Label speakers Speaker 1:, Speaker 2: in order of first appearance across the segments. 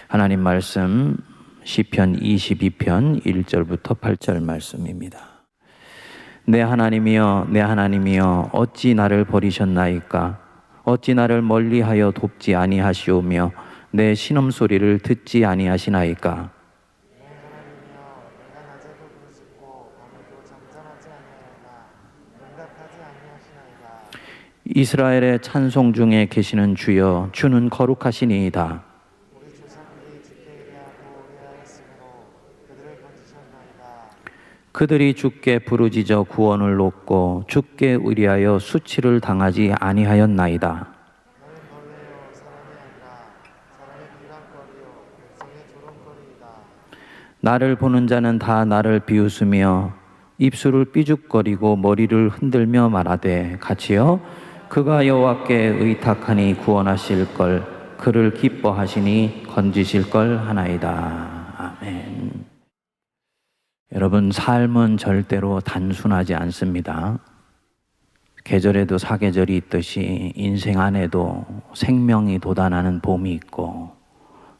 Speaker 1: 하나님 말씀 시편 22편 1절부터 8절 말씀입니다. 내 하나님이여 내 하나님이여 어찌 나를 버리셨나이까? 어찌 나를 멀리하여 돕지 아니하시오며 내 신음소리를 듣지 아니하시나이까? 이스라엘의 찬송 중에 계시는 주여 주는 거룩하시니이다. 그들이 주께 부르짖어 구원을 놓고 주께 의리하여 수치를 당하지 아니하였나이다. 나를 보는 자는 다 나를 비웃으며 입술을 삐죽거리고 머리를 흔들며 말하되 같이요 그가 여호와께 의탁하니 구원하실 걸 그를 기뻐하시니 건지실 걸 하나이다. 아멘. 여러분, 삶은 절대로 단순하지 않습니다. 계절에도 사계절이 있듯이 인생 안에도 생명이 돋아나는 봄이 있고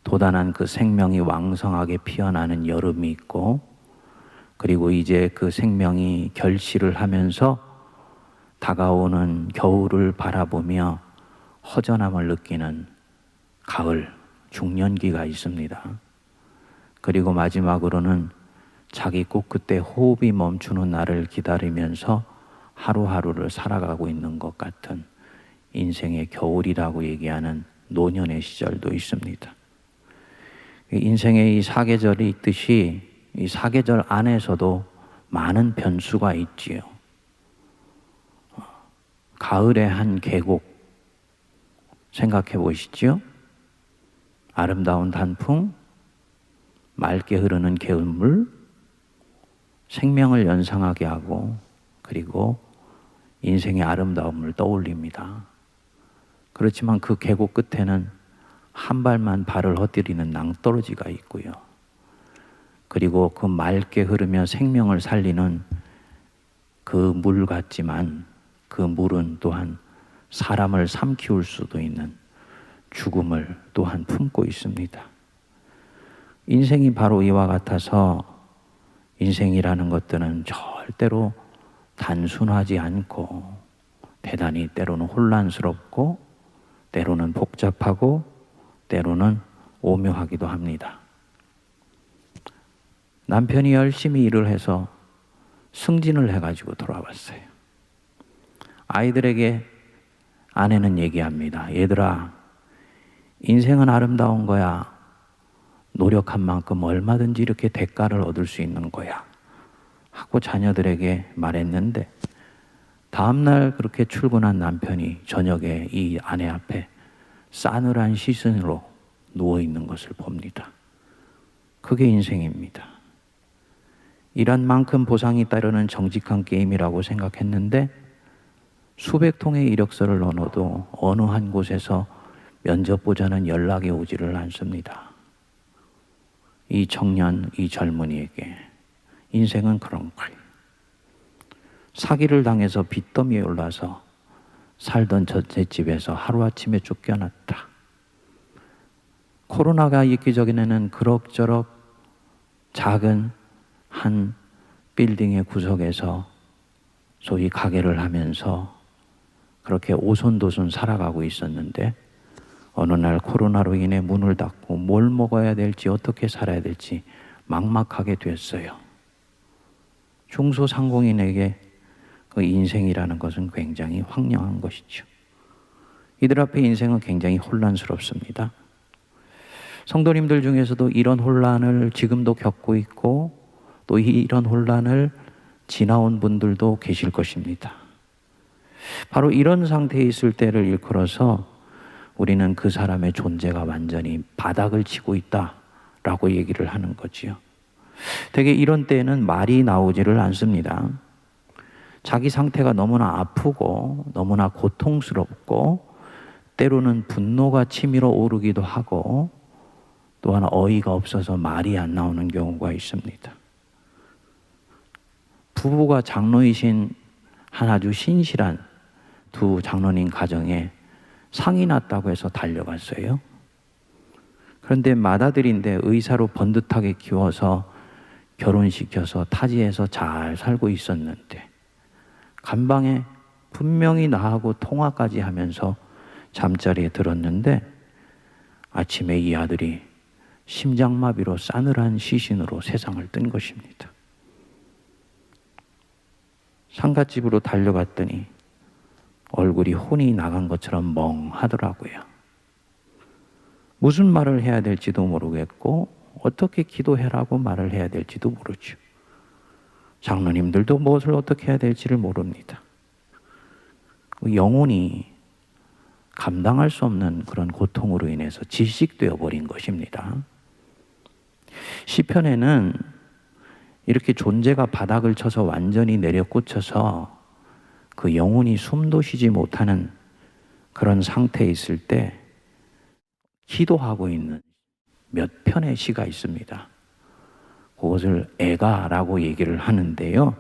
Speaker 1: 돋아난 그 생명이 왕성하게 피어나는 여름이 있고 그리고 이제 그 생명이 결실을 하면서 다가오는 겨울을 바라보며 허전함을 느끼는 가을, 중년기가 있습니다. 그리고 마지막으로는 자기 코끝에 호흡이 멈추는 날을 기다리면서 하루하루를 살아가고 있는 것 같은 인생의 겨울이라고 얘기하는 노년의 시절도 있습니다. 인생의 이 사계절이 있듯이 이 사계절 안에서도 많은 변수가 있지요. 가을의 한 계곡 생각해 보시죠. 아름다운 단풍, 맑게 흐르는 개울물, 생명을 연상하게 하고 그리고 인생의 아름다움을 떠올립니다. 그렇지만 그 계곡 끝에는 한 발만 발을 헛디디는 낭떠러지가 있고요. 그리고 그 맑게 흐르며 생명을 살리는 그 물 같지만 그 물은 또한 사람을 삼키울 수도 있는 죽음을 또한 품고 있습니다. 인생이 바로 이와 같아서 인생이라는 것들은 절대로 단순하지 않고 대단히 때로는 혼란스럽고 때로는 복잡하고 때로는 오묘하기도 합니다. 남편이 열심히 일을 해서 승진을 해가지고 돌아왔어요. 아이들에게 아내는 얘기합니다. 얘들아, 인생은 아름다운 거야. 노력한 만큼 얼마든지 이렇게 대가를 얻을 수 있는 거야 하고 자녀들에게 말했는데 다음날 그렇게 출근한 남편이 저녁에 이 아내 앞에 싸늘한 시선으로 누워있는 것을 봅니다. 그게 인생입니다. 일한 만큼 보상이 따르는 정직한 게임이라고 생각했는데 수백 통의 이력서를 넣어도 어느 한 곳에서 면접 보자는 연락이 오지를 않습니다. 이 청년, 이 젊은이에게 인생은 그런 거예요. 사기를 당해서 빚더미에 올라서 살던 제 집에서 하루아침에 쫓겨났다. 코로나가 있기 전에는 그럭저럭 작은 한 빌딩의 구석에서 소위 가게를 하면서 그렇게 오손도손 살아가고 있었는데 어느 날 코로나로 인해 문을 닫고 뭘 먹어야 될지 어떻게 살아야 될지 막막하게 됐어요. 중소상공인에게 그 인생이라는 것은 굉장히 황량한 것이죠. 이들 앞에 인생은 굉장히 혼란스럽습니다. 성도님들 중에서도 이런 혼란을 지금도 겪고 있고 또 이런 혼란을 지나온 분들도 계실 것입니다. 바로 이런 상태에 있을 때를 일컬어서 우리는 그 사람의 존재가 완전히 바닥을 치고 있다라고 얘기를 하는 거지요. 되게 이런 때에는 말이 나오지를 않습니다. 자기 상태가 너무나 아프고 너무나 고통스럽고 때로는 분노가 치밀어 오르기도 하고 또한 어이가 없어서 말이 안 나오는 경우가 있습니다. 부부가 장로이신 한 아주 신실한 두 장로님 가정에 상이 났다고 해서 달려갔어요. 그런데 맏아들인데 의사로 번듯하게 키워서 결혼시켜서 타지에서 잘 살고 있었는데 간방에 분명히 나하고 통화까지 하면서 잠자리에 들었는데 아침에 이 아들이 심장마비로 싸늘한 시신으로 세상을 뜬 것입니다. 상갓집으로 달려갔더니 얼굴이 혼이 나간 것처럼 멍하더라고요. 무슨 말을 해야 될지도 모르겠고 어떻게 기도해라고 말을 해야 될지도 모르죠. 장로님들도 무엇을 어떻게 해야 될지를 모릅니다. 영혼이 감당할 수 없는 그런 고통으로 인해서 질식되어 버린 것입니다. 시편에는 이렇게 존재가 바닥을 쳐서 완전히 내려꽂혀서 그 영혼이 숨도 쉬지 못하는 그런 상태에 있을 때 기도하고 있는 몇 편의 시가 있습니다. 그것을 애가라고 얘기를 하는데요.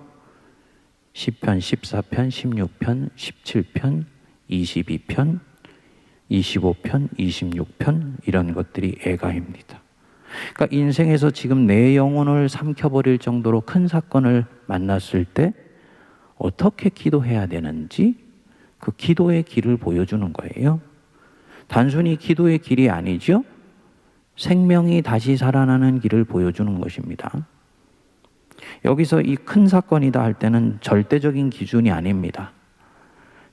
Speaker 1: 시편 14편, 16편, 17편, 22편, 25편, 26편 이런 것들이 애가입니다. 그러니까 인생에서 지금 내 영혼을 삼켜버릴 정도로 큰 사건을 만났을 때 어떻게 기도해야 되는지 그 기도의 길을 보여주는 거예요. 단순히 기도의 길이 아니죠. 생명이 다시 살아나는 길을 보여주는 것입니다. 여기서 이 큰 사건이다 할 때는 절대적인 기준이 아닙니다.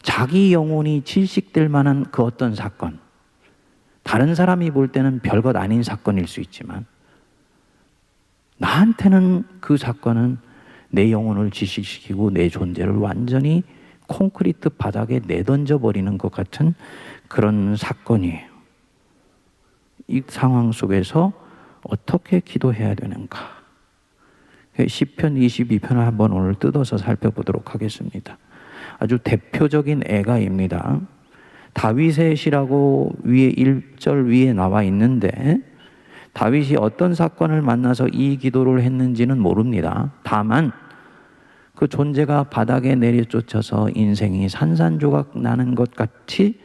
Speaker 1: 자기 영혼이 질식될 만한 그 어떤 사건, 다른 사람이 볼 때는 별것 아닌 사건일 수 있지만 나한테는 그 사건은 내 영혼을 질식시키고 내 존재를 완전히 콘크리트 바닥에 내던져 버리는 것 같은 그런 사건이에요. 이 상황 속에서 어떻게 기도해야 되는가? 시편 22편을 한번 오늘 뜯어서 살펴보도록 하겠습니다. 아주 대표적인 애가입니다. 다윗의 시라고 위에 1절 위에 나와 있는데 다윗이 어떤 사건을 만나서 이 기도를 했는지는 모릅니다. 다만 그 존재가 바닥에 내려쫓아서 인생이 산산조각 나는 것 같이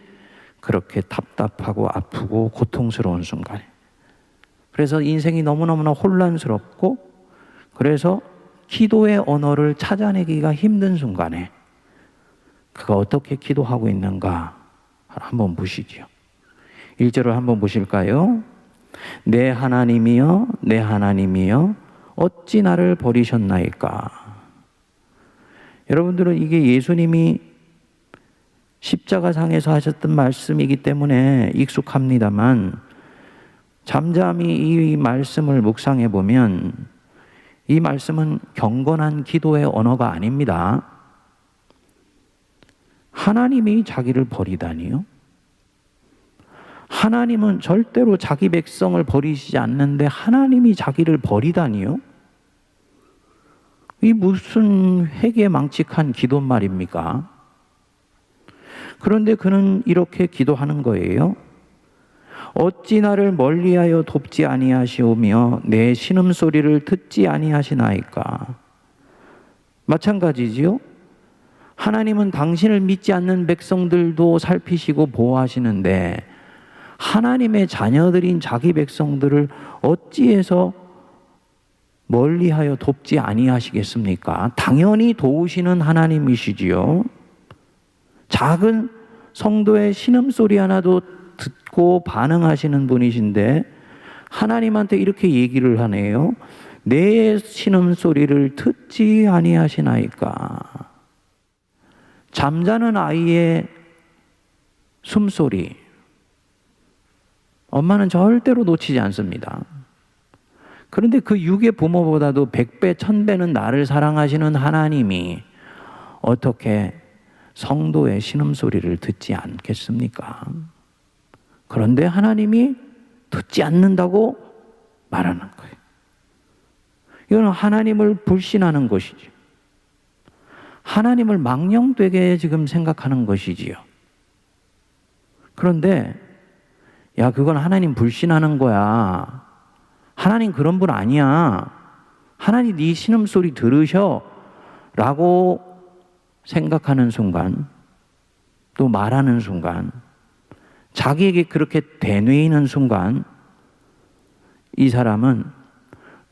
Speaker 1: 그렇게 답답하고 아프고 고통스러운 순간에, 그래서 인생이 너무너무나 혼란스럽고 그래서 기도의 언어를 찾아내기가 힘든 순간에 그가 어떻게 기도하고 있는가 한번 보시죠. 1절을 한번 보실까요? 내 하나님이여 내 하나님이여 어찌 나를 버리셨나이까. 여러분들은 이게 예수님이 십자가상에서 하셨던 말씀이기 때문에 익숙합니다만 잠잠히 이 말씀을 묵상해 보면 이 말씀은 경건한 기도의 언어가 아닙니다. 하나님이 자기를 버리다니요? 하나님은 절대로 자기 백성을 버리시지 않는데 하나님이 자기를 버리다니요? 이 무슨 회개망측한 기도 말입니까? 그런데 그는 이렇게 기도하는 거예요. 어찌 나를 멀리하여 돕지 아니하시오며 내 신음소리를 듣지 아니하시나이까. 마찬가지지요. 하나님은 당신을 믿지 않는 백성들도 살피시고 보호하시는데 하나님의 자녀들인 자기 백성들을 어찌해서 멀리하여 돕지 아니하시겠습니까? 당연히 도우시는 하나님이시지요. 작은 성도의 신음소리 하나도 듣고 반응하시는 분이신데 하나님한테 이렇게 얘기를 하네요. 내 신음소리를 듣지 아니하시나이까. 잠자는 아이의 숨소리, 엄마는 절대로 놓치지 않습니다. 그런데 그 육의 부모보다도 100배, 1000배는 나를 사랑하시는 하나님이 어떻게 성도의 신음소리를 듣지 않겠습니까? 그런데 하나님이 듣지 않는다고 말하는 거예요. 이거는 하나님을 불신하는 것이죠. 하나님을 망령되게 지금 생각하는 것이지요. 그런데 야, 그건 하나님 불신하는 거야. 하나님 그런 분 아니야. 하나님 네 신음소리 들으셔 라고 생각하는 순간, 또 말하는 순간, 자기에게 그렇게 되뇌이는 순간 이 사람은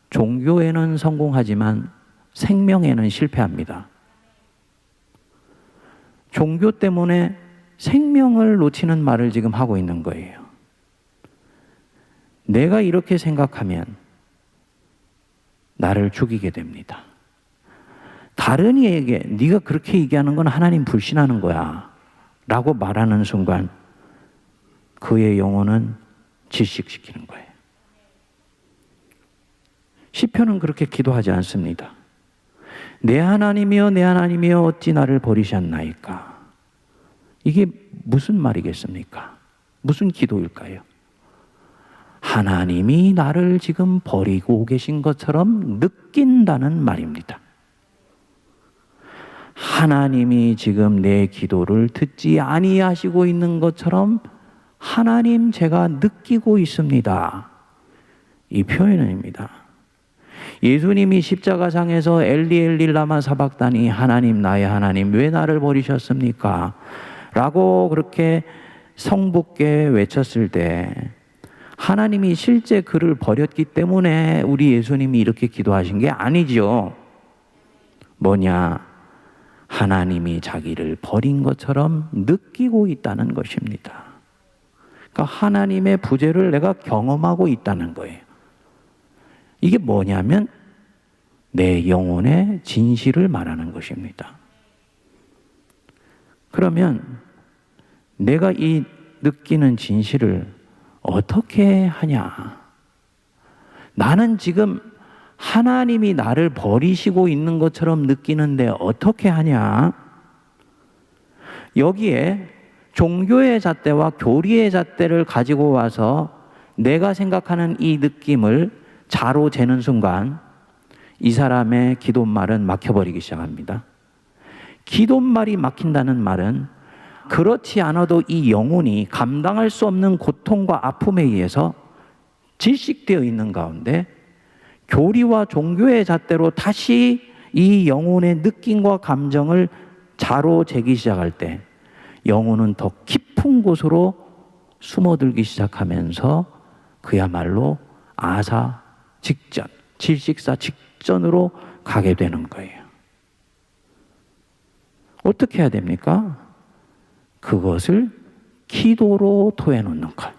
Speaker 1: 종교에는 성공하지만 생명에는 실패합니다. 종교 때문에 생명을 놓치는 말을 지금 하고 있는 거예요. 내가 이렇게 생각하면 나를 죽이게 됩니다. 다른 이에게 네가 그렇게 얘기하는 건 하나님 불신하는 거야 라고 말하는 순간 그의 영혼은 질식시키는 거예요. 시편은 그렇게 기도하지 않습니다. 내 하나님이여 내 하나님이여 어찌 나를 버리셨나이까. 이게 무슨 말이겠습니까? 무슨 기도일까요? 하나님이 나를 지금 버리고 계신 것처럼 느낀다는 말입니다. 하나님이 지금 내 기도를 듣지 아니하시고 있는 것처럼 하나님 제가 느끼고 있습니다. 이 표현입니다. 예수님이 십자가상에서 엘리 엘리 라마 사박다니 하나님 나의 하나님 왜 나를 버리셨습니까? 라고 그렇게 성부께 외쳤을 때 하나님이 실제 그를 버렸기 때문에 우리 예수님이 이렇게 기도하신 게 아니죠. 뭐냐? 하나님이 자기를 버린 것처럼 느끼고 있다는 것입니다. 그러니까 하나님의 부재를 내가 경험하고 있다는 거예요. 이게 뭐냐면 내 영혼의 진실을 말하는 것입니다. 그러면 내가 이 느끼는 진실을 어떻게 하냐? 나는 지금 하나님이 나를 버리시고 있는 것처럼 느끼는데 어떻게 하냐? 여기에 종교의 잣대와 교리의 잣대를 가지고 와서 내가 생각하는 이 느낌을 자로 재는 순간 이 사람의 기도말은 막혀버리기 시작합니다. 기도말이 막힌다는 말은 그렇지 않아도 이 영혼이 감당할 수 없는 고통과 아픔에 의해서 질식되어 있는 가운데 교리와 종교의 잣대로 다시 이 영혼의 느낌과 감정을 자로 재기 시작할 때 영혼은 더 깊은 곳으로 숨어들기 시작하면서 그야말로 아사 직전, 질식사 직전으로 가게 되는 거예요. 어떻게 해야 됩니까? 그것을 기도로 토해놓는 것.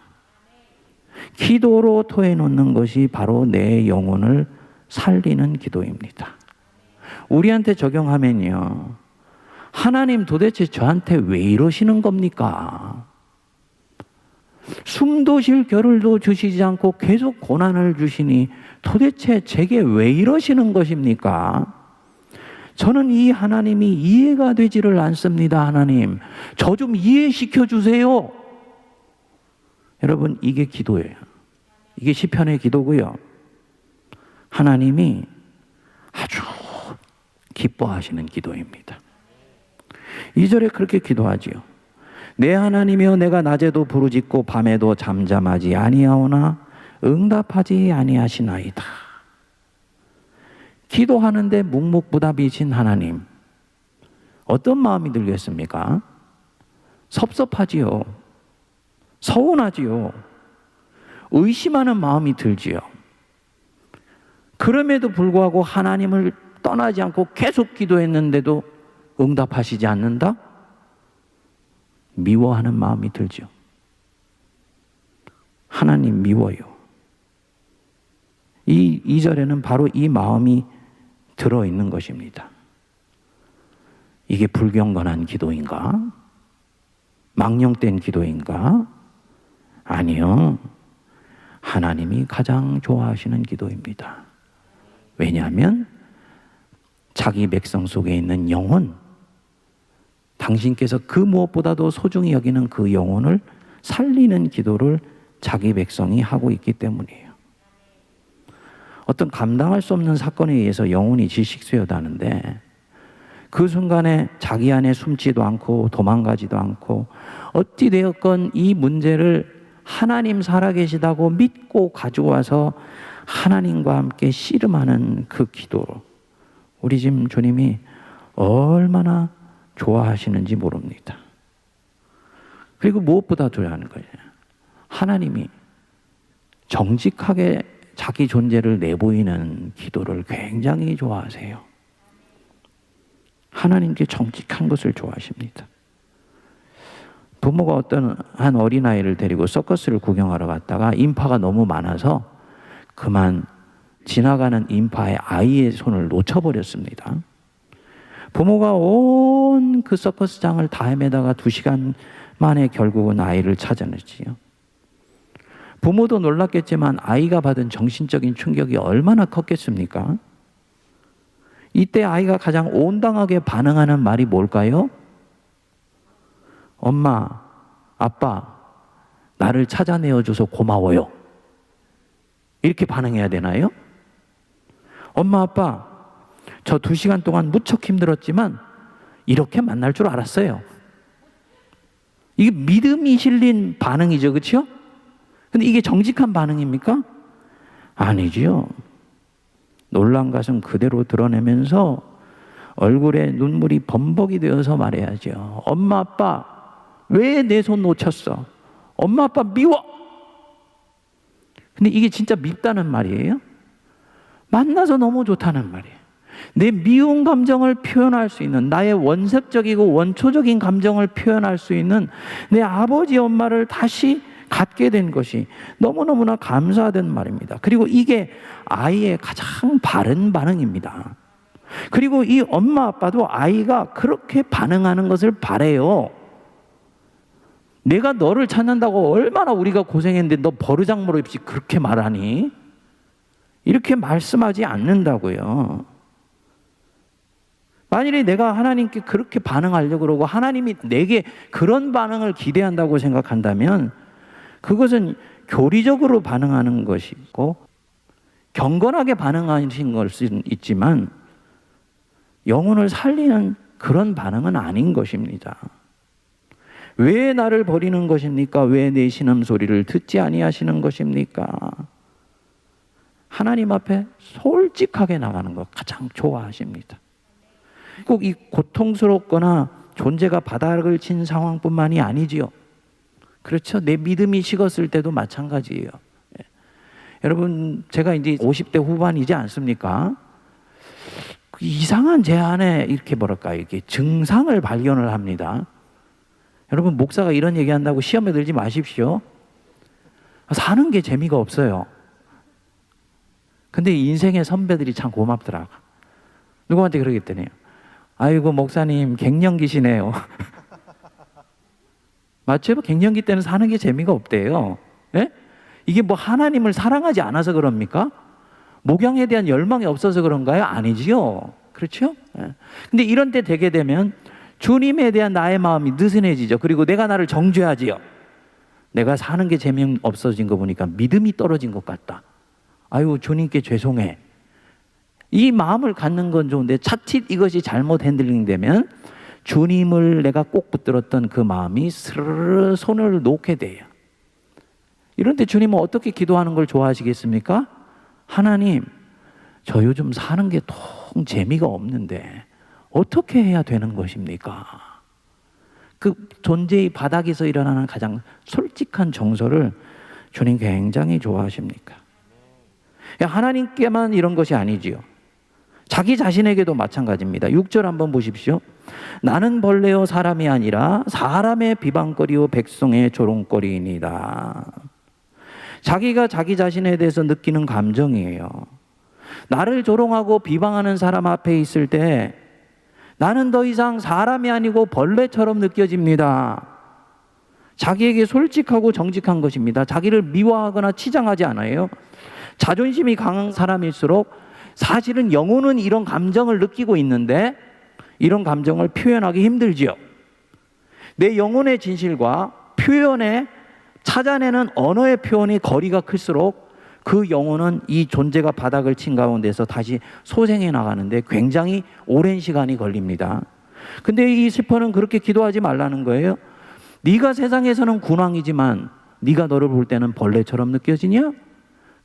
Speaker 1: 기도로 토해놓는 것이 바로 내 영혼을 살리는 기도입니다. 우리한테 적용하면요. 하나님 도대체 저한테 왜 이러시는 겁니까? 숨도 쉴 겨를도 주시지 않고 계속 고난을 주시니 도대체 제게 왜 이러시는 것입니까? 저는 이 하나님이 이해가 되지를 않습니다. 하나님, 저 좀 이해시켜 주세요. 여러분, 이게 기도예요. 이게 시편의 기도고요. 하나님이 아주 기뻐하시는 기도입니다. 2절에 그렇게 기도하지요. 내 하나님이여 내가 낮에도 부르짖고 밤에도 잠잠하지 아니하오나 응답하지 아니하시나이다. 기도하는데 묵묵부답이신 하나님, 어떤 마음이 들겠습니까? 섭섭하지요. 서운하지요. 의심하는 마음이 들지요. 그럼에도 불구하고 하나님을 떠나지 않고 계속 기도했는데도 응답하시지 않는다? 미워하는 마음이 들죠. 하나님 미워요. 이 2절에는 바로 이 마음이 들어있는 것입니다. 이게 불경건한 기도인가? 망령된 기도인가? 아니요. 하나님이 가장 좋아하시는 기도입니다. 왜냐하면 자기 백성 속에 있는 영혼, 당신께서 그 무엇보다도 소중히 여기는 그 영혼을 살리는 기도를 자기 백성이 하고 있기 때문이에요. 어떤 감당할 수 없는 사건에 의해서 영혼이 질식되어다는데 그 순간에 자기 안에 숨지도 않고 도망가지도 않고 어찌 되었건 이 문제를 하나님 살아계시다고 믿고 가지고 와서 하나님과 함께 씨름하는 그 기도로 우리 지금 주님이 얼마나 좋아하시는지 모릅니다. 그리고 무엇보다 중요한 거예요. 하나님이 정직하게 자기 존재를 내보이는 기도를 굉장히 좋아하세요. 하나님께 정직한 것을 좋아하십니다. 부모가 어떤 한 어린아이를 데리고 서커스를 구경하러 갔다가 인파가 너무 많아서 그만 지나가는 인파에 아이의 손을 놓쳐버렸습니다. 부모가 온 그 서커스장을 다 헤매다가 2시간 만에 결국은 아이를 찾아냈지요. 부모도 놀랐겠지만 아이가 받은 정신적인 충격이 얼마나 컸겠습니까? 이때 아이가 가장 온당하게 반응하는 말이 뭘까요? 엄마, 아빠, 나를 찾아내어줘서 고마워요. 이렇게 반응해야 되나요? 엄마, 아빠, 저 2시간 동안 무척 힘들었지만 이렇게 만날 줄 알았어요. 이게 믿음이 실린 반응이죠, 그렇죠? 근데 이게 정직한 반응입니까? 아니지요. 놀란 가슴 그대로 드러내면서 얼굴에 눈물이 범벅이 되어서 말해야죠. 엄마, 아빠, 왜 내 손 놓쳤어? 엄마, 아빠 미워! 근데 이게 진짜 밉다는 말이에요? 만나서 너무 좋다는 말이에요. 내 미운 감정을 표현할 수 있는, 나의 원색적이고 원초적인 감정을 표현할 수 있는 내 아버지, 엄마를 다시 갖게 된 것이 너무너무나 감사하다는 말입니다. 그리고 이게 아이의 가장 바른 반응입니다. 그리고 이 엄마, 아빠도 아이가 그렇게 반응하는 것을 바래요. 내가 너를 찾는다고 얼마나 우리가 고생했는데 너 버르장머리 없이 그렇게 말하니? 이렇게 말씀하지 않는다고요. 만일에 내가 하나님께 그렇게 반응하려고 그러고 하나님이 내게 그런 반응을 기대한다고 생각한다면 그것은 교리적으로 반응하는 것이고 경건하게 반응하신 걸 수는 있지만 영혼을 살리는 그런 반응은 아닌 것입니다. 왜 나를 버리는 것입니까? 왜 내 신음소리를 듣지 아니하시는 것입니까? 하나님 앞에 솔직하게 나가는 것 가장 좋아하십니다. 꼭 이 고통스럽거나 존재가 바닥을 친 상황뿐만이 아니지요. 그렇죠. 내 믿음이 식었을 때도 마찬가지예요. 예. 여러분, 제가 이제 50대 후반이지 않습니까? 이상한 제 안에 이렇게 이렇게 증상을 발견을 합니다. 여러분, 목사가 이런 얘기한다고 시험에 들지 마십시오. 사는 게 재미가 없어요. 근데 인생의 선배들이 참 고맙더라고. 누구한테 그러겠더니, 아이고 목사님 갱년기시네요. 맞죠? 갱년기 때는 사는 게 재미가 없대요. 예? 이게 뭐 하나님을 사랑하지 않아서 그럽니까? 목양에 대한 열망이 없어서 그런가요? 아니지요. 그렇죠? 예. 근데 이런 때 되게 되면 주님에 대한 나의 마음이 느슨해지죠. 그리고 내가 나를 정죄하지요. 내가 사는 게 재미없어진 거 보니까 믿음이 떨어진 것 같다. 아유, 주님께 죄송해. 이 마음을 갖는 건 좋은데 자칫 이것이 잘못 핸들링 되면 주님을 내가 꼭 붙들었던 그 마음이 스르르 손을 놓게 돼요. 이런 때 주님은 어떻게 기도하는 걸 좋아하시겠습니까? 하나님, 저 요즘 사는 게 통 재미가 없는데 어떻게 해야 되는 것입니까? 그 존재의 바닥에서 일어나는 가장 솔직한 정서를 주님 굉장히 좋아하십니까? 하나님께만 이런 것이 아니지요. 자기 자신에게도 마찬가지입니다. 6절 한번 보십시오. 나는 벌레요 사람이 아니라 사람의 비방거리요 백성의 조롱거리이니다. 자기가 자기 자신에 대해서 느끼는 감정이에요. 나를 조롱하고 비방하는 사람 앞에 있을 때 나는 더 이상 사람이 아니고 벌레처럼 느껴집니다. 자기에게 솔직하고 정직한 것입니다. 자기를 미워하거나 치장하지 않아요. 자존심이 강한 사람일수록 사실은 영혼은 이런 감정을 느끼고 있는데 이런 감정을 표현하기 힘들지요. 내 영혼의 진실과 표현에 찾아내는 언어의 표현이 거리가 클수록 그 영혼은 이 존재가 바닥을 친 가운데서 다시 소생해 나가는데 굉장히 오랜 시간이 걸립니다. 근데 이 시편은 그렇게 기도하지 말라는 거예요. 네가 세상에서는 군왕이지만 네가 너를 볼 때는 벌레처럼 느껴지냐?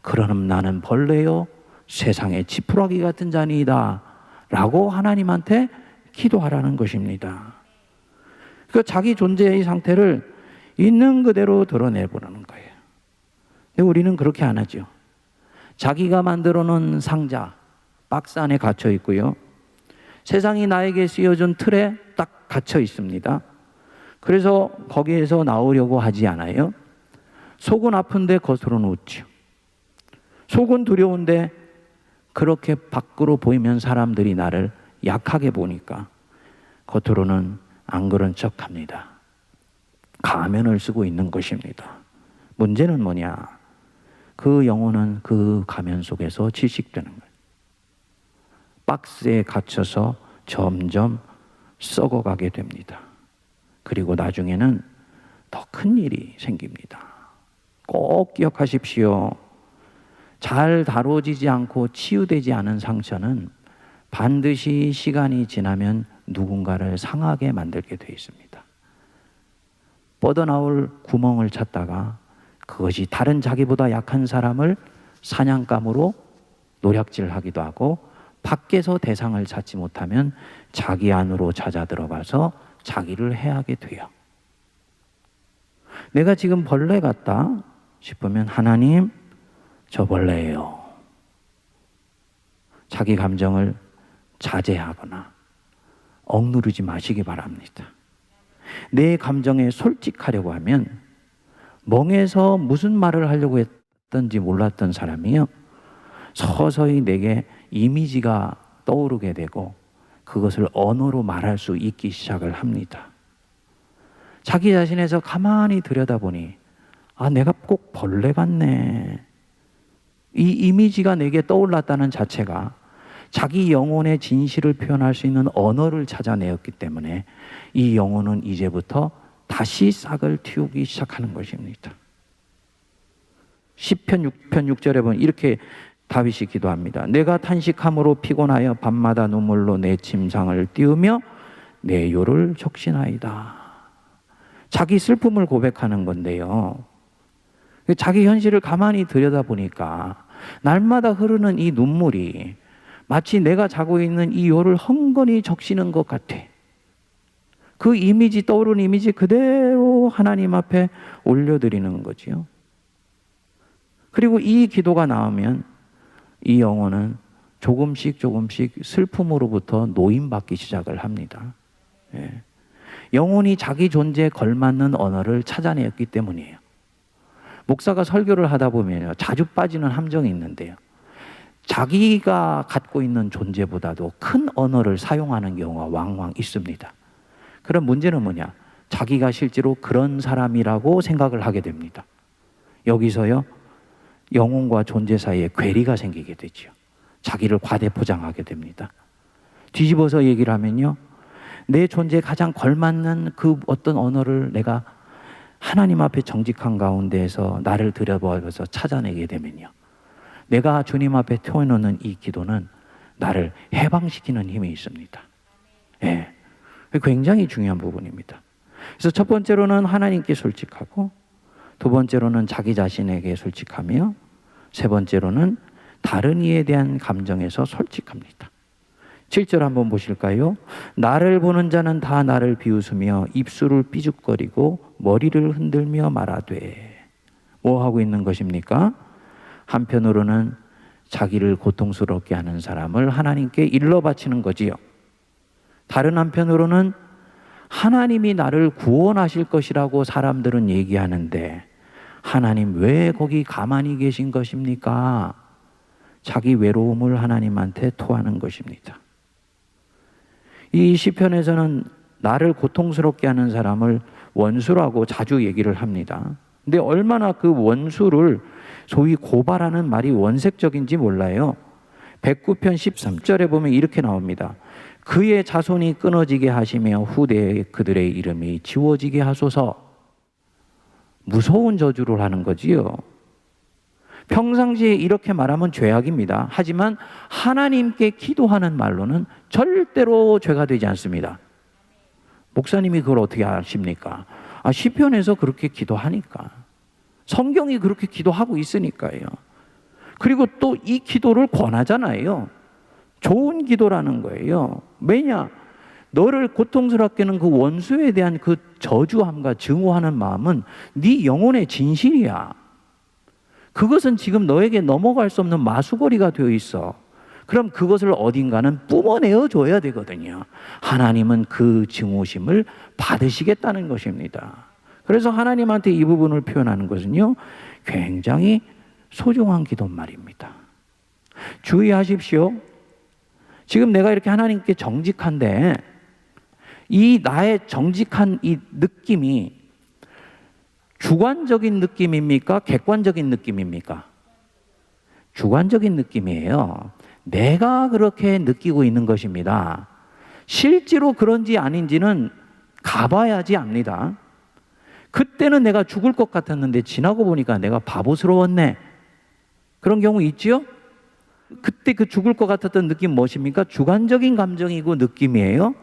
Speaker 1: 그러면 나는 벌레요 세상의 지푸라기 같은 자니이다 라고 하나님한테 기도하라는 것입니다. 그러니까 자기 존재의 상태를 있는 그대로 드러내보라는 거예요. 근데 우리는 그렇게 안 하죠. 자기가 만들어 놓은 상자, 박스 안에 갇혀 있고요. 세상이 나에게 씌워준 틀에 딱 갇혀 있습니다. 그래서 거기에서 나오려고 하지 않아요. 속은 아픈데 겉으로는 웃죠. 속은 두려운데 그렇게 밖으로 보이면 사람들이 나를 약하게 보니까 겉으로는 안 그런 척합니다. 가면을 쓰고 있는 것입니다. 문제는 뭐냐? 그 영혼은 그 가면 속에서 질식되는 거예요. 박스에 갇혀서 점점 썩어가게 됩니다. 그리고 나중에는 더 큰 일이 생깁니다. 꼭 기억하십시오. 잘 다뤄지지 않고 치유되지 않은 상처는 반드시 시간이 지나면 누군가를 상하게 만들게 되어 있습니다. 뻗어나올 구멍을 찾다가 그것이 다른 자기보다 약한 사람을 사냥감으로 노략질하기도 하고, 밖에서 대상을 찾지 못하면 자기 안으로 찾아 들어가서 자기를 해하게 돼요. 내가 지금 벌레 같다 싶으면 하나님, 저 벌레예요. 자기 감정을 자제하거나 억누르지 마시기 바랍니다. 내 감정에 솔직하려고 하면 멍에서 무슨 말을 하려고 했던지 몰랐던 사람이요, 서서히 내게 이미지가 떠오르게 되고 그것을 언어로 말할 수 있기 시작을 합니다. 자기 자신에서 가만히 들여다보니 내가 꼭 벌레 같네. 이 이미지가 내게 떠올랐다는 자체가 자기 영혼의 진실을 표현할 수 있는 언어를 찾아내었기 때문에 이 영혼은 이제부터 다시 싹을 틔우기 시작하는 것입니다. 시편 6편 6절에 보면 이렇게 다윗이 기도합니다. 내가 탄식함으로 피곤하여 밤마다 눈물로 내 침상을 띄우며 내 요를 적신하이다. 자기 슬픔을 고백하는 건데요, 자기 현실을 가만히 들여다보니까 날마다 흐르는 이 눈물이 마치 내가 자고 있는 이 요를 헝건히 적시는 것 같아. 그 이미지, 떠오르는 이미지 그대로 하나님 앞에 올려드리는 거지요. 그리고 이 기도가 나오면 이 영혼은 조금씩 슬픔으로부터 노임받기 시작을 합니다. 예. 영혼이 자기 존재에 걸맞는 언어를 찾아내었기 때문이에요. 목사가 설교를 하다 보면요, 자주 빠지는 함정이 있는데요, 자기가 갖고 있는 존재보다도 큰 언어를 사용하는 경우가 왕왕 있습니다. 그럼 문제는 뭐냐? 자기가 실제로 그런 사람이라고 생각을 하게 됩니다. 여기서요, 영혼과 존재 사이에 괴리가 생기게 되죠. 자기를 과대포장하게 됩니다. 뒤집어서 얘기를 하면요, 내 존재에 가장 걸맞는 그 어떤 언어를 내가 하나님 앞에 정직한 가운데에서 나를 들여다보면서 찾아내게 되면요, 내가 주님 앞에 태워놓는 이 기도는 나를 해방시키는 힘이 있습니다. 예, 굉장히 중요한 부분입니다. 그래서 첫 번째로는 하나님께 솔직하고, 두 번째로는 자기 자신에게 솔직하며, 세 번째로는 다른 이에 대한 감정에서 솔직합니다. 7절 한번 보실까요? 나를 보는 자는 다 나를 비웃으며 입술을 삐죽거리고 머리를 흔들며 말하되. 뭐 하고 있는 것입니까? 한편으로는 자기를 고통스럽게 하는 사람을 하나님께 일러 바치는 거지요. 다른 한편으로는 하나님이 나를 구원하실 것이라고 사람들은 얘기하는데 하나님 왜 거기 가만히 계신 것입니까? 자기 외로움을 하나님한테 토하는 것입니다. 이 시편에서는 나를 고통스럽게 하는 사람을 원수라고 자주 얘기를 합니다. 근데 얼마나 그 원수를 소위 고발하는 말이 원색적인지 몰라요. 109편 13절에 보면 이렇게 나옵니다. 그의 자손이 끊어지게 하시며 후대에 그들의 이름이 지워지게 하소서. 무서운 저주를 하는 거지요. 평상시에 이렇게 말하면 죄악입니다. 하지만 하나님께 기도하는 말로는 절대로 죄가 되지 않습니다. 목사님이 그걸 어떻게 아십니까? 시편에서 그렇게 기도하니까. 성경이 그렇게 기도하고 있으니까요. 그리고 또 이 기도를 권하잖아요. 좋은 기도라는 거예요. 왜냐? 너를 고통스럽게 하는 그 원수에 대한 그 저주함과 증오하는 마음은 네 영혼의 진실이야. 그것은 지금 너에게 넘어갈 수 없는 마수거리가 되어 있어. 그럼 그것을 어딘가는 뿜어내어 줘야 되거든요. 하나님은 그 증오심을 받으시겠다는 것입니다. 그래서 하나님한테 이 부분을 표현하는 것은요, 굉장히 소중한 기도 말입니다. 주의하십시오. 지금 내가 이렇게 하나님께 정직한데 이 나의 정직한 이 느낌이 주관적인 느낌입니까? 객관적인 느낌입니까? 주관적인 느낌이에요. 내가 그렇게 느끼고 있는 것입니다. 실제로 그런지 아닌지는 가봐야지 압니다. 그때는 내가 죽을 것 같았는데 지나고 보니까 내가 바보스러웠네. 그런 경우 있지요? 그때 그 죽을 것 같았던 느낌 무엇입니까? 주관적인 감정이고 느낌이에요.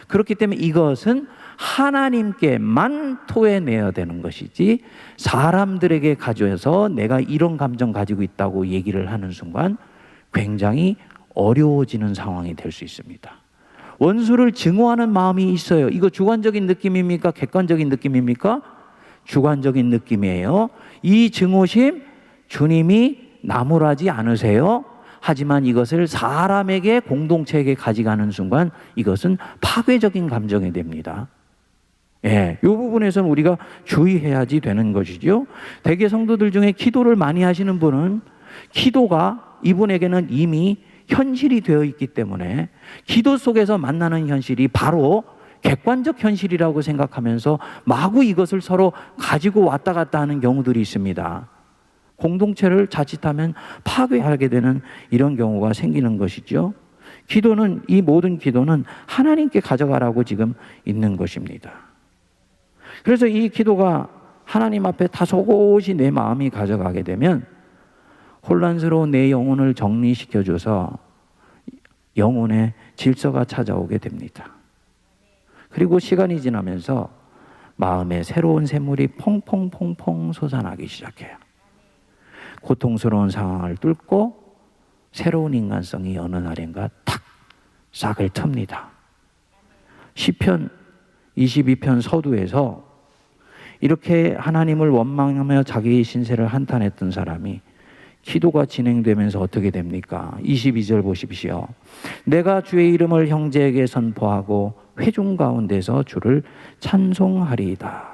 Speaker 1: 그렇기 때문에 이것은 하나님께만 토해내야 되는 것이지 사람들에게 가져서 내가 이런 감정 가지고 있다고 얘기를 하는 순간 굉장히 어려워지는 상황이 될 수 있습니다. 원수를 증오하는 마음이 있어요. 이거 주관적인 느낌입니까? 객관적인 느낌입니까? 주관적인 느낌이에요. 이 증오심 주님이 나무라지 않으세요. 하지만 이것을 사람에게 공동체에게 가져가는 순간 이것은 파괴적인 감정이 됩니다. 이 부분에서는 우리가 주의해야지 되는 것이죠. 대개 성도들 중에 기도를 많이 하시는 분은 기도가 이분에게는 이미 현실이 되어 있기 때문에 기도 속에서 만나는 현실이 바로 객관적 현실이라고 생각하면서 마구 이것을 서로 가지고 왔다 갔다 하는 경우들이 있습니다. 공동체를 자칫하면 파괴하게 되는 이런 경우가 생기는 것이죠. 기도는, 이 모든 기도는 하나님께 가져가라고 지금 있는 것입니다. 그래서 이 기도가 하나님 앞에 다소곳이 내 마음이 가져가게 되면 혼란스러운 내 영혼을 정리시켜줘서 영혼의 질서가 찾아오게 됩니다. 그리고 시간이 지나면서 마음에 새로운 샘물이 퐁퐁퐁퐁 솟아나기 시작해요. 고통스러운 상황을 뚫고 새로운 인간성이 어느 날인가 탁 싹을 틉니다. 시편 22편 서두에서 이렇게 하나님을 원망하며 자기의 신세를 한탄했던 사람이 기도가 진행되면서 어떻게 됩니까? 22절 보십시오. 내가 주의 이름을 형제에게 선포하고 회중 가운데서 주를 찬송하리이다.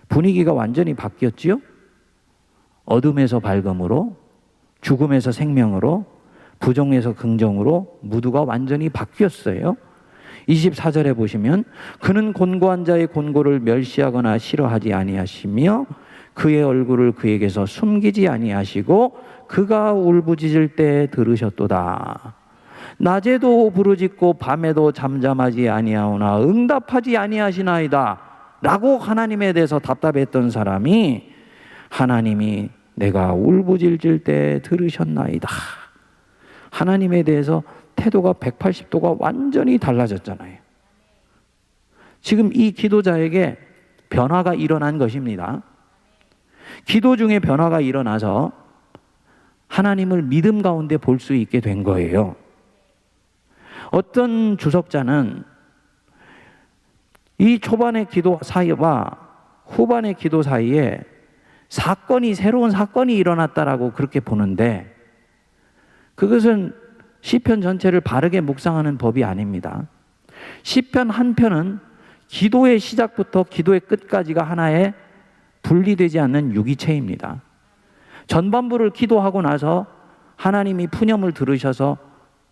Speaker 1: 분위기가 완전히 바뀌었지요? 어둠에서 밝음으로, 죽음에서 생명으로, 부정에서 긍정으로 무드가 완전히 바뀌었어요. 24절에 보시면 그는 곤고한 자의 곤고를 멸시하거나 싫어하지 아니하시며 그의 얼굴을 그에게서 숨기지 아니하시고 그가 울부짖을 때 들으셨도다. 낮에도 부르짖고 밤에도 잠잠하지 아니하오나 응답하지 아니하시나이다 라고 하나님에 대해서 답답했던 사람이 하나님이 내가 울부짖을 때 들으셨나이다. 하나님에 대해서 태도가 180도가 완전히 달라졌잖아요. 지금 이 기도자에게 변화가 일어난 것입니다. 기도 중에 변화가 일어나서 하나님을 믿음 가운데 볼 수 있게 된 거예요. 어떤 주석자는 이 초반의 기도 사이와 후반의 기도 사이에 새로운 사건이 일어났다라고 그렇게 보는데 그것은 시편 전체를 바르게 묵상하는 법이 아닙니다. 시편 한 편은 기도의 시작부터 기도의 끝까지가 하나의 분리되지 않는 유기체입니다. 전반부를 기도하고 나서 하나님이 푸념을 들으셔서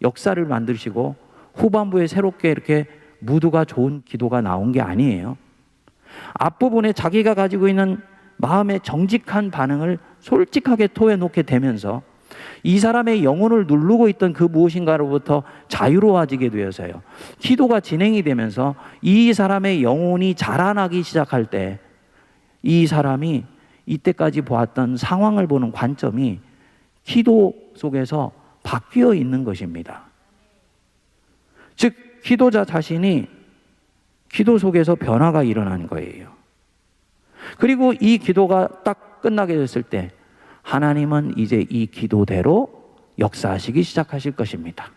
Speaker 1: 역사를 만드시고 후반부에 새롭게 이렇게 무드가 좋은 기도가 나온 게 아니에요. 앞부분에 자기가 가지고 있는 마음의 정직한 반응을 솔직하게 토해놓게 되면서 이 사람의 영혼을 누르고 있던 그 무엇인가로부터 자유로워지게 되어서요. 기도가 진행이 되면서 이 사람의 영혼이 자라나기 시작할 때 이 사람이 이때까지 보았던 상황을 보는 관점이 기도 속에서 바뀌어 있는 것입니다. 즉 기도자 자신이 기도 속에서 변화가 일어난 거예요. 그리고 이 기도가 딱 끝나게 됐을 때 하나님은 이제 이 기도대로 역사하시기 시작하실 것입니다.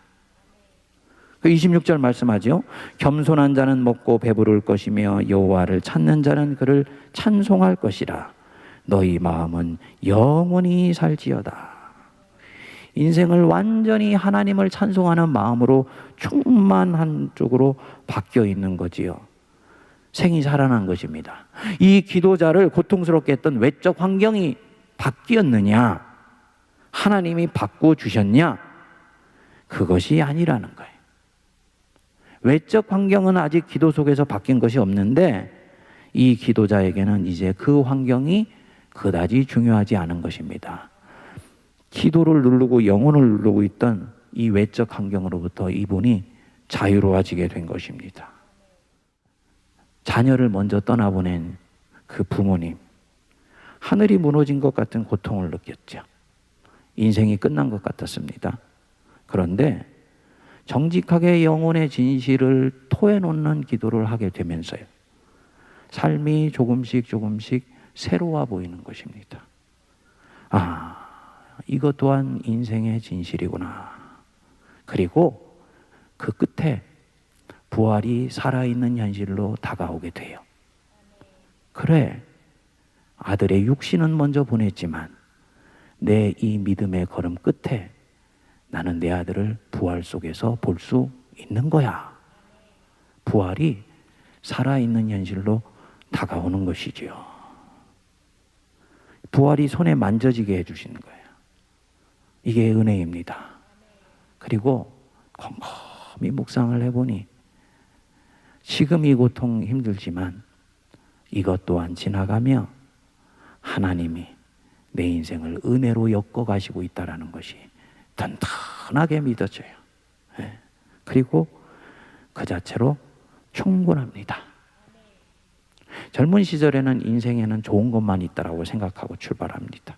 Speaker 1: 그 26절 말씀하죠. 겸손한 자는 먹고 배부를 것이며 여호와를 찾는 자는 그를 찬송할 것이라. 너희 마음은 영원히 살지어다. 인생을 완전히 하나님을 찬송하는 마음으로 충만한 쪽으로 바뀌어 있는 거지요. 생이 살아난 것입니다. 이 기도자를 고통스럽게 했던 외적 환경이 바뀌었느냐? 하나님이 바꿔주셨냐? 그것이 아니라는 거예요. 외적 환경은 아직 기도 속에서 바뀐 것이 없는데 이 기도자에게는 이제 그 환경이 그다지 중요하지 않은 것입니다. 기도를 누르고 영혼을 누르고 있던 이 외적 환경으로부터 이분이 자유로워지게 된 것입니다. 자녀를 먼저 떠나보낸 그 부모님, 하늘이 무너진 것 같은 고통을 느꼈죠. 인생이 끝난 것 같았습니다. 그런데 정직하게 영혼의 진실을 토해놓는 기도를 하게 되면서요, 삶이 조금씩 새로워 보이는 것입니다. 아, 이것 또한 인생의 진실이구나. 그리고 그 끝에 부활이 살아있는 현실로 다가오게 돼요. 그래, 아들의 육신은 먼저 보냈지만 내 이 믿음의 걸음 끝에 나는 내 아들을 부활 속에서 볼 수 있는 거야. 부활이 살아있는 현실로 다가오는 것이지요. 부활이 손에 만져지게 해주시는 거예요. 이게 은혜입니다. 그리고 곰곰이 묵상을 해보니 지금 이 고통 힘들지만 이것 또한 지나가며 하나님이 내 인생을 은혜로 엮어가시고 있다는 것이 든든하게 믿어져요. 그리고 그 자체로 충분합니다. 젊은 시절에는 인생에는 좋은 것만 있다라고 생각하고 출발합니다.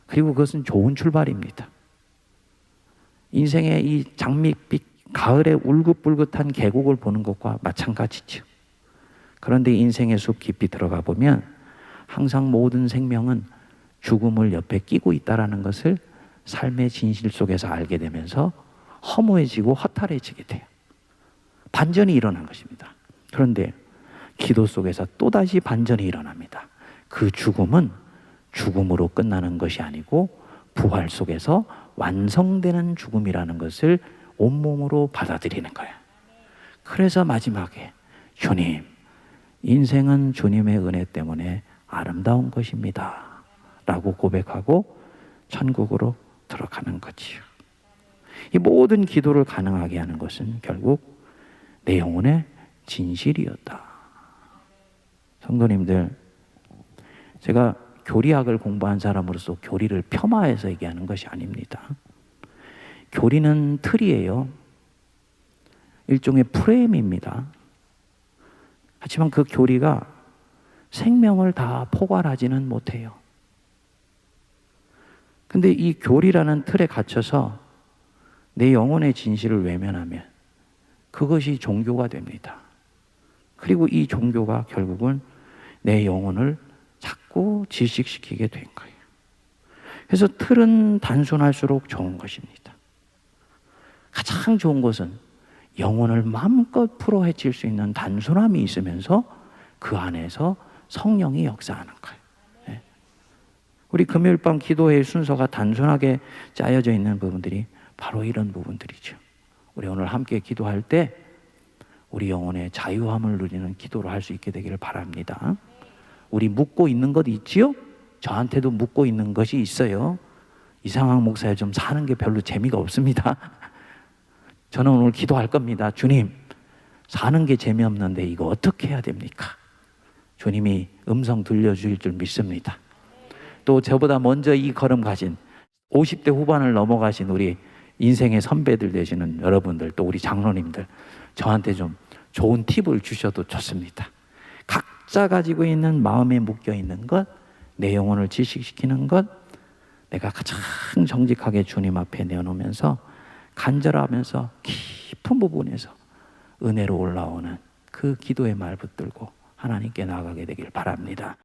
Speaker 1: 그리고 그것은 좋은 출발입니다. 인생의 이 장밋빛 가을의 울긋불긋한 계곡을 보는 것과 마찬가지죠. 그런데 인생의 숲 깊이 들어가 보면 항상 모든 생명은 죽음을 옆에 끼고 있다는 것을 삶의 진실 속에서 알게 되면서 허무해지고 허탈해지게 돼요. 반전이 일어난 것입니다. 그런데 기도 속에서 또다시 반전이 일어납니다. 그 죽음은 죽음으로 끝나는 것이 아니고 부활 속에서 완성되는 죽음이라는 것을 온몸으로 받아들이는 거예요. 그래서 마지막에 주님, 인생은 주님의 은혜 때문에 아름다운 것입니다 라고 고백하고 천국으로 들어가는 거지요. 이 모든 기도를 가능하게 하는 것은 결국 내 영혼의 진실이었다. 성도님들, 제가 교리학을 공부한 사람으로서 교리를 폄하해서 얘기하는 것이 아닙니다. 교리는 틀이에요. 일종의 프레임입니다. 하지만 그 교리가 생명을 다 포괄하지는 못해요. 근데 이 교리라는 틀에 갇혀서 내 영혼의 진실을 외면하면 그것이 종교가 됩니다. 그리고 이 종교가 결국은 내 영혼을 자꾸 질식시키게 된 거예요. 그래서 틀은 단순할수록 좋은 것입니다. 가장 좋은 것은 영혼을 마음껏 풀어헤칠 수 있는 단순함이 있으면서 그 안에서 성령이 역사하는 거예요. 네. 우리 금요일 밤 기도회의 순서가 단순하게 짜여져 있는 부분들이 바로 이런 부분들이죠. 우리 오늘 함께 기도할 때 우리 영혼의 자유함을 누리는 기도를 할 수 있게 되기를 바랍니다. 우리 묻고 있는 것 있지요? 저한테도 묻고 있는 것이 있어요. 이상학 목사에 좀 사는 게 별로 재미가 없습니다. 저는 오늘 기도할 겁니다. 주님, 사는 게 재미없는데 이거 어떻게 해야 됩니까? 주님이 음성 들려주실 줄 믿습니다. 또 저보다 먼저 이 걸음 가신 50대 후반을 넘어가신 우리 인생의 선배들 되시는 여러분들, 또 우리 장로님들, 저한테 좀 좋은 팁을 주셔도 좋습니다. 각자 가지고 있는 마음에 묶여 있는 것, 내 영혼을 질식시키는 것, 내가 가장 정직하게 주님 앞에 내어놓으면서 간절하면서 깊은 부분에서 은혜로 올라오는 그 기도의 말 붙들고 하나님께 나아가게 되길 바랍니다.